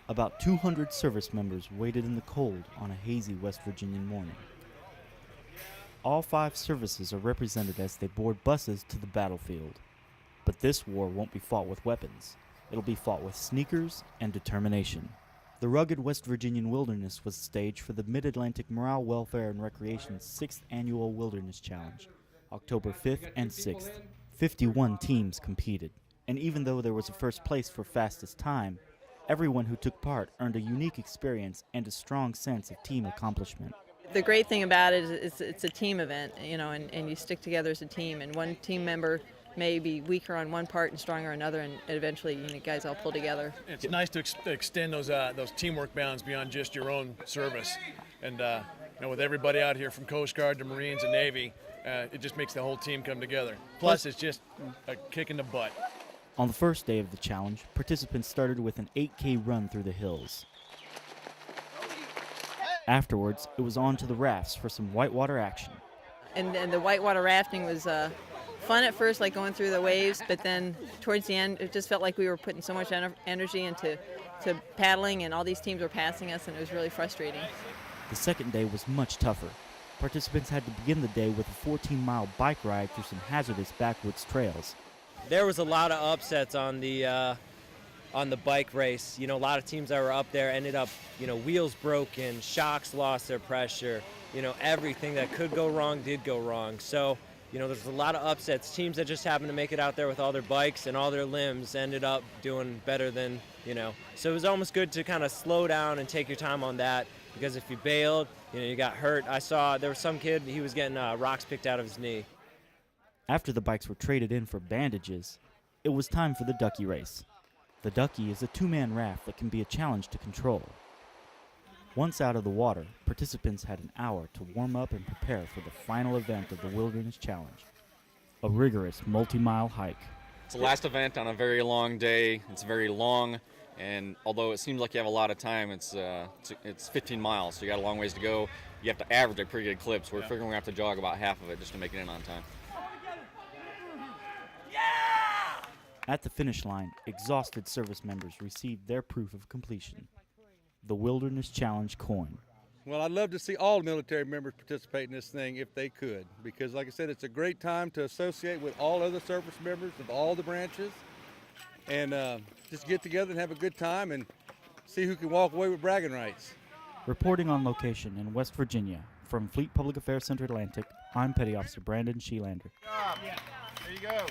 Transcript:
About 200 service members waited in the cold on a hazy West Virginian morning. All 5 services are represented as they board buses to the battlefield. But this war won't be fought with weapons. It'll be fought with sneakers and determination. The rugged West Virginian wilderness was the stage for the Mid-Atlantic Morale, Welfare, and Recreation's 6th Annual Wilderness Challenge, October 5th and 6th. 51 teams competed, and even though there was a first place for fastest time, everyone who took part earned a unique experience and a strong sense of team accomplishment. The great thing about it is it's a team event, and you stick together as a team, and one team member may be weaker on one part and stronger on another, and eventually you guys all pull together. It's nice to extend those teamwork bounds beyond just your own service. And with everybody out here from Coast Guard to Marines and Navy, it just makes the whole team come together. Plus, it's just a kick in the butt. On the first day of the challenge, participants started with an 8K run through the hills. Afterwards, it was on to the rafts for some whitewater action. And the whitewater rafting was fun at first, like going through the waves, but then towards the end, it just felt like we were putting so much energy into paddling, and all these teams were passing us, and it was really frustrating. The second day was much tougher. Participants had to begin the day with a 14-mile bike ride through some hazardous backwoods trails. There was a lot of upsets on the bike race. A lot of teams that were up there ended up, wheels broken, shocks lost their pressure. Everything that could go wrong did go wrong. So, there's a lot of upsets. Teams that just happened to make it out there with all their bikes and all their limbs ended up doing better than, So it was almost good to kind of slow down and take your time on that, because if you bailed, you got hurt. I saw there was some kid, he was getting rocks picked out of his knee. After the bikes were traded in for bandages, it was time for the Ducky race. The Ducky is a 2-man raft that can be a challenge to control. Once out of the water, participants had an hour to warm up and prepare for the final event of the Wilderness Challenge, a rigorous multi-mile hike. It's the last event on a very long day. It's very long, and although it seems like you have a lot of time, it's 15 miles, so you got a long ways to go. You have to average a pretty good clip, so we're figuring we have to jog about half of it just to make it in on time. At the finish line, exhausted service members received their proof of completion, the Wilderness Challenge coin. Well, I'd love to see all military members participate in this thing if they could, because like I said, it's a great time to associate with all other service members of all the branches and just get together and have a good time and see who can walk away with bragging rights. Reporting on location in West Virginia, from Fleet Public Affairs Center Atlantic, I'm Petty Officer Brandon Sheelander. There you go.